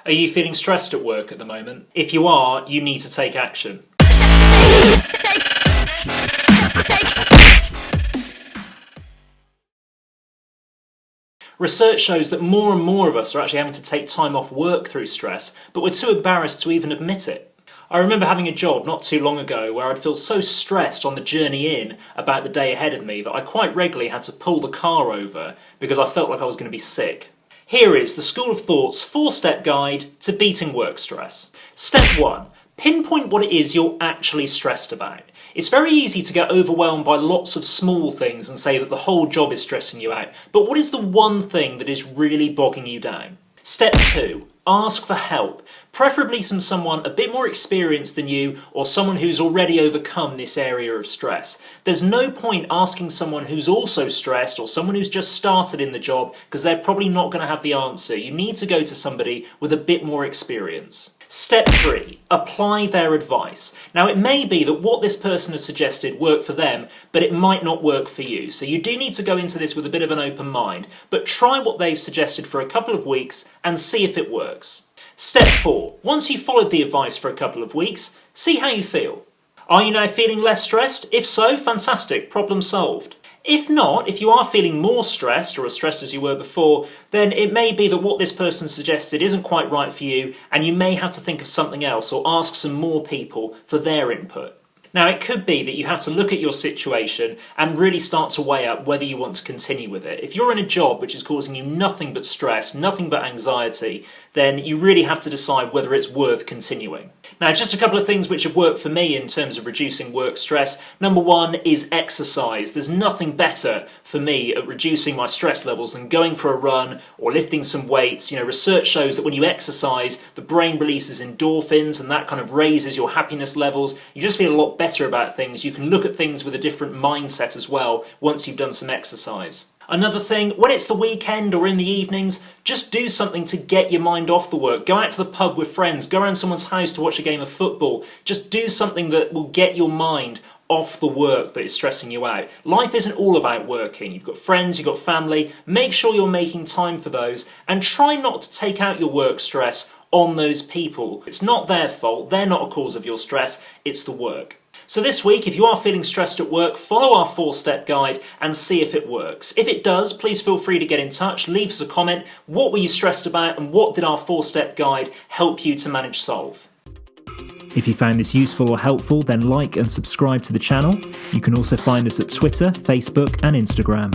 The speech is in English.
Are you feeling stressed at work at the moment? If you are, you need to take action. Research shows that more and more of us are actually having to take time off work through stress, but we're too embarrassed to even admit it. I remember having a job not too long ago where I'd feel so stressed on the journey in about the day ahead of me that I quite regularly had to pull the car over because I felt like I was going to be sick. Here is the School of Thought's 4-step guide to beating work stress. Step 1. Pinpoint what it is you're actually stressed about. It's very easy to get overwhelmed by lots of small things and say that the whole job is stressing you out, but what is the one thing that is really bogging you down? Step 2. Ask for help, preferably from someone a bit more experienced than you or someone who's already overcome this area of stress. There's no point asking someone who's also stressed or someone who's just started in the job because they're probably not going to have the answer. You need to go to somebody with a bit more experience. Step 3. Apply their advice. Now it may be that what this person has suggested worked for them, but it might not work for you. So you do need to go into this with a bit of an open mind, but try what they've suggested for a couple of weeks and see if it works. Step 4. Once you've followed the advice for a couple of weeks, see how you feel. Are you now feeling less stressed? If so, fantastic, problem solved. If not, if you are feeling more stressed or as stressed as you were before, then it may be that what this person suggested isn't quite right for you and you may have to think of something else or ask some more people for their input. Now it could be that you have to look at your situation and really start to weigh up whether you want to continue with it. If you're in a job which is causing you nothing but stress, nothing but anxiety, then you really have to decide whether it's worth continuing. Now just a couple of things which have worked for me in terms of reducing work stress. Number 1 is exercise. There's nothing better for me at reducing my stress levels than going for a run or lifting some weights. Research shows that when you exercise, the brain releases endorphins and that kind of raises your happiness levels. You just feel a lot better about things. You can look at things with a different mindset as well once you've done some exercise. Another thing, when it's the weekend or in the evenings, just do something to get your mind off the work. Go out to the pub with friends, go around someone's house to watch a game of football. Just do something that will get your mind off the work that is stressing you out. Life isn't all about working. You've got friends, you've got family. Make sure you're making time for those and try not to take out your work stress on those people. It's not their fault, they're not a cause of your stress, it's the work. So this week, if you are feeling stressed at work, follow our 4-step guide and see if it works. If it does, please feel free to get in touch, leave us a comment. What were you stressed about and what did our 4-step guide help you to manage solve? If you found this useful or helpful, then like and subscribe to the channel. You can also find us at Twitter, Facebook and Instagram.